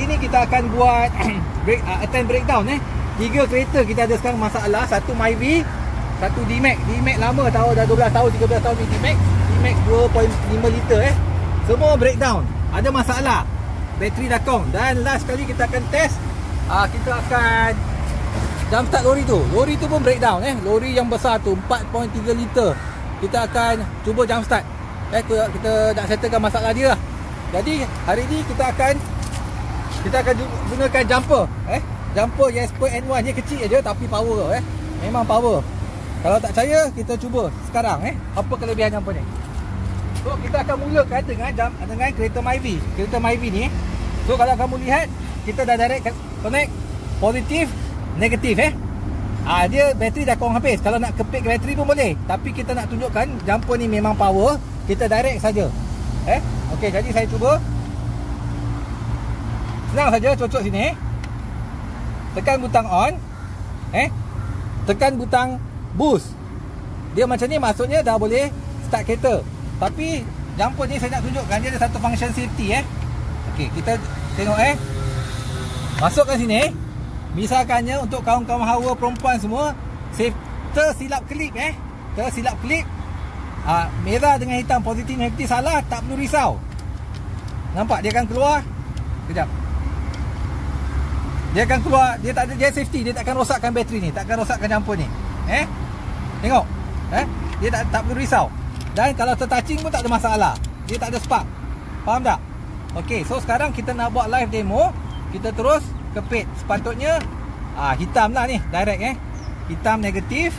ni kita akan buat attempt breakdown 3 kereta kita ada sekarang masalah. Satu Myvi, satu D-Max. D-Max lama tahu, dah 12 tahun 13 tahun ni D-Max. D-Max 2.5 liter semua breakdown, ada masalah. Bateri dah kong. Dan last kali kita akan test, kita akan jump start lori tu. Lori tu pun breakdown lori yang besar tu 4.3 liter. Kita akan cuba jump start. Kita nak settlekan masalah dia lah. Jadi hari ni kita akan gunakan jumper. Jumper Jasper N1. Dia kecil aja tapi power memang power. Kalau tak percaya, kita cuba sekarang apa kelebihan jumper ni. So kita akan mulakan dengan kereta Myvi. Kereta Myvi ni, so kalau kamu lihat, kita dah direct connect positif, negatif dia bateri dah kurang habis. Kalau nak kepit bateri pun boleh, tapi kita nak tunjukkan jumper ni memang power. Kita direct saja. Okey, jadi saya cuba. Senang saja, cocok sini. Tekan butang on. Tekan butang boost. Dia macam ni, maksudnya dah boleh start kereta. Tapi jumper ni saya nak tunjukkan, dia ada satu function safety Okey, kita tengok masukkan sini. Misalkannya untuk kawan-kawan hawa perempuan semua, tersilap klip tersilap klip, merah dengan hitam, positif negatif salah, tak perlu risau. Nampak dia akan keluar. Kejap. Dia akan keluar, dia tak ada, dia safety, dia tak akan rosakkan bateri ni, tak akan rosakkan jumper ni. Tengok. Dia tak perlu risau. Dan kalau tertouching pun tak ada masalah. Dia tak ada spark. Faham tak? Okey, so sekarang kita nak buat live demo. Kita terus kepit. Sepatutnya hitam lah ni, direct hitam negatif,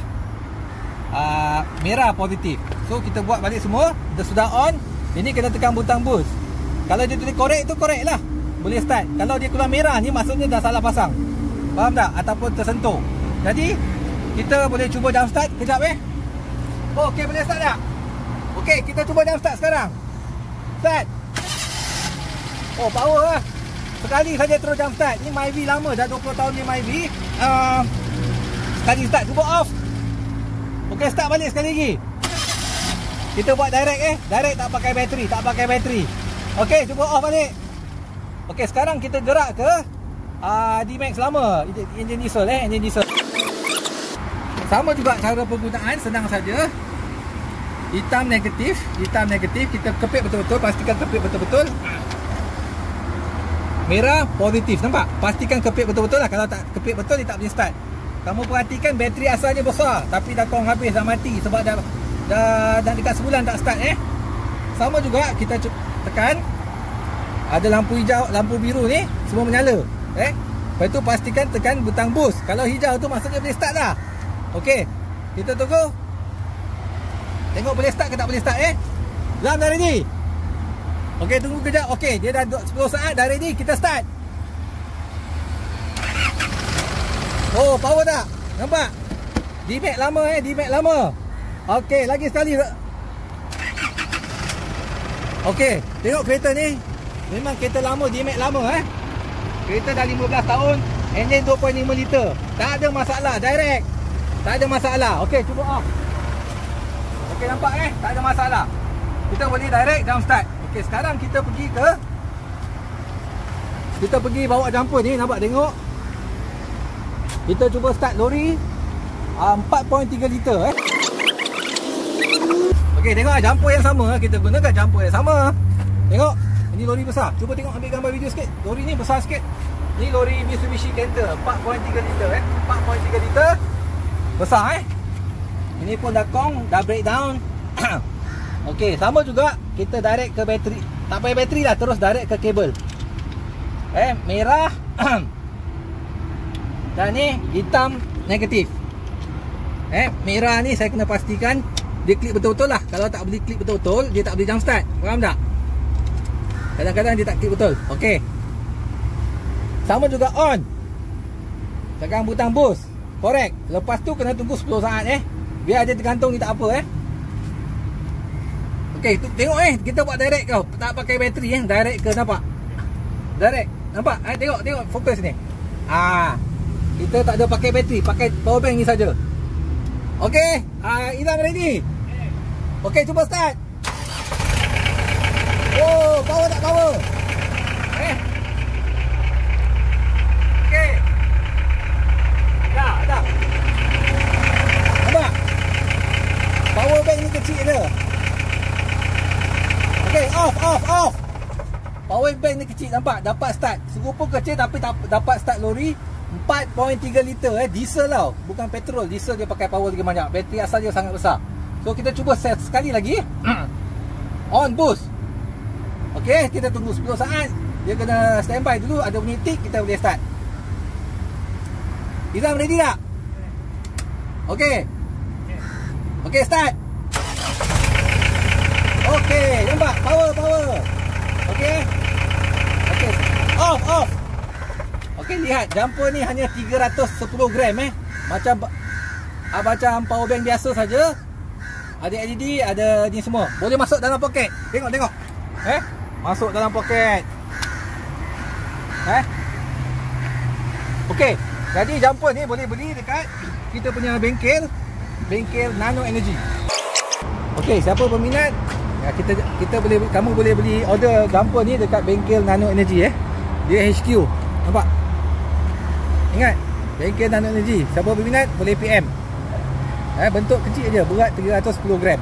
merah positif. So kita buat balik semua. Dia sudah on. Ini kena tekan butang boost. Kalau dia tulis korek tu, korek lah, boleh start. Kalau dia keluar merah ni, maksudnya dah salah pasang. Faham tak? Ataupun tersentuh. Jadi kita boleh cuba jump start. Kejap okey, boleh start tak? Okey, kita cuba jump start sekarang. Start. Oh, power lah. Sekali saja terus jump start. Ni Myvi lama, dah 20 tahun ni Myvi. Sekali start, cuba off. Okey, start balik sekali lagi. Kita buat direct direct, tak pakai bateri. Okey, cuba off balik. Okey, sekarang kita gerak ke D-Max lama, enjin diesel enjin diesel. Sama juga cara penggunaan, senang saja. Hitam negatif, kita kepit betul-betul, pastikan kepit betul-betul. Merah positif, nampak? Pastikan kepit betul-betul lah. Kalau tak kepit betul, dia tak boleh start. Kamu perhatikan bateri asalnya besar, tapi dah kurang habis, dah mati sebab dah dekat sebulan tak start Sama juga kita tekan, ada lampu hijau, lampu biru ni semua menyala lepas tu pastikan tekan butang boost. Kalau hijau tu maksudnya boleh start dah. Okey, kita tunggu. Tengok boleh start ke tak boleh start Lam dah ready. Okey, tunggu kejap. Okey, dia dah 10 saat dah ready, kita start. Oh, power tak? Nampak? D-Max lama D-Max lama. Okey, lagi sekali. Okey, tengok kereta ni. Memang kereta lama, D-Max lama Kereta dah 15 tahun, enjin 2.5 liter. Tak ada masalah, direct. Tak ada masalah. Okey, cuba off. Okey, nampak tak ada masalah. Kita boleh direct jump start. Okey, sekarang kita pergi bawa jumper ni, nampak, tengok. Kita cuba start lori 4.3 liter Okey, tengok jumper yang sama. Kita gunakan jumper yang sama. Tengok, ini lori besar. Cuba tengok, ambil gambar video sikit. Lori ni besar sikit. Ni lori Mitsubishi Canter 4.3 liter 4.3 liter. Besar Ini pun dah kong, dah breakdown. Okey, sama juga kita direct ke bateri. Tak payah bateri lah, terus direct ke kabel. Merah dan ni hitam negatif. Merah ni saya kena pastikan dia klik betul-betul lah. Kalau tak boleh klik betul-betul, dia tak boleh jump start. Faham tak? Kadang-kadang dia tak klik betul. Okey, sama juga on. Tekan butang boost. Correct. Lepas tu kena tunggu 10 saat biar dia tergantung ni tak apa Okey, tengok kita buat direct kau. Tak pakai bateri direct ke, nampak? Direct. Nampak? Tengok fokus ni. Kita tak ada pakai bateri, pakai power bank ni saja. Okey, Ilham ready. Okey, cuba start. Oh, power tak power? Power bank ni kecil, nampak? Dapat start. Serupa kecil tapi dapat start lori. 4.3 liter diesel tau, bukan petrol. Diesel dia pakai power lagi banyak. Bateri asal dia sangat besar. So kita cuba set sekali lagi. On boost. Okey, kita tunggu 10 saat. Dia kena standby dulu, ada bunyi tik, kita boleh start. Izam ready tak? Okey. Okey, start. Okey, nampak? Power. Okey. Okey, off. Okey, lihat, jumper ni hanya 310 gram macam power bank biasa saja. Ada LED, ada ni semua. Boleh masuk dalam poket. Tengok. Masuk dalam poket. Okey, jadi jumper ni boleh beli dekat kita punya bengkel Nano Energy. Okey, siapa berminat, kita boleh, kamu boleh beli order jumper ni dekat bengkel Nano Energy Dia HQ. Nampak? Ingat, bengkel Nano Energy. Siapa berminat boleh PM. Bentuk kecil je, berat 310 gram.